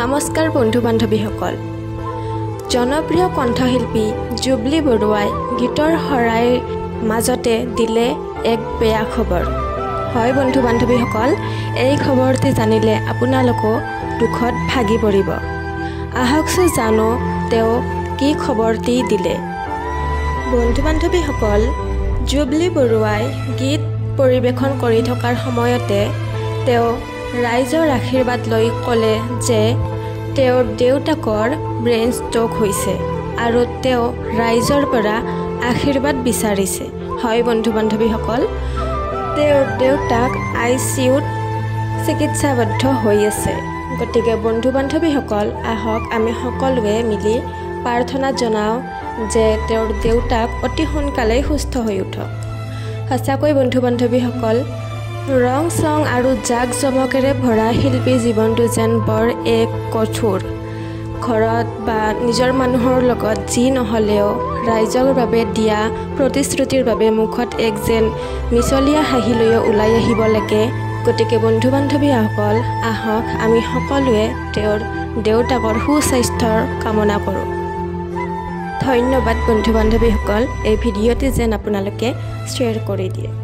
নমস্কাৰ বন্ধু বান্ধৱীসকল জনপ্ৰিয় কণ্ঠশিল্পী জুবলি বৰুৱাই গীতৰ শৰাইৰ মাজতে দিলে এক বেয়া খবৰ হয় বন্ধু বান্ধৱীসকল এই খবৰটি জানিলে আপোনালোকো দুখত ভাগি পৰিব আহকচোন জানো তেওঁ কি খবৰটি দিলে বন্ধু বান্ধৱীসকল জুবলি বৰুৱাই গীত পৰিৱেশন কৰি থকাৰ সময়তে তেওঁ ৰাইজৰ আশীৰ্বাদ লৈ ক'লে যে তেওঁৰ দেউতাকৰ ব্ৰেইন ষ্ট্ৰোক হৈছে আৰু তেওঁ ৰাইজৰ পৰা আশীৰ্বাদ বিচাৰিছে হয় বন্ধু বান্ধৱীসকল তেওঁৰ দেউতাক ICUত চিকিৎসাবদ্ধ হৈ আছে গতিকে বন্ধু বান্ধৱীসকল আহক আমি সকলোৱে মিলি প্ৰাৰ্থনা জনাওঁ যে তেওঁৰ দেউতাক অতি সোনকালেই সুস্থ হৈ উঠক সঁচাকৈ বন্ধু বান্ধৱীসকল ৰং চং আৰু জাক জমকেৰে ভৰা শিল্পী জীৱনটো যেন বৰ এক কঠোৰ ঘৰত বা নিজৰ মানুহৰ লগত যি নহ'লেও ৰাইজৰ বাবে দিয়া প্ৰতিশ্ৰুতিৰ বাবে মুখত এক যেন মিছলীয়া হাঁহি লৈ ওলাই আহিব লাগে গতিকে বন্ধু বান্ধৱীসকল আহক আমি সকলোৱে তেওঁৰ দেউতাকৰ সুস্বাস্থ্যৰ কামনা কৰোঁ ধন্যবাদ বন্ধু বান্ধৱীসকল এই ভিডিঅ'টি যেন আপোনালোকে শ্বেয়াৰ কৰি দিয়ে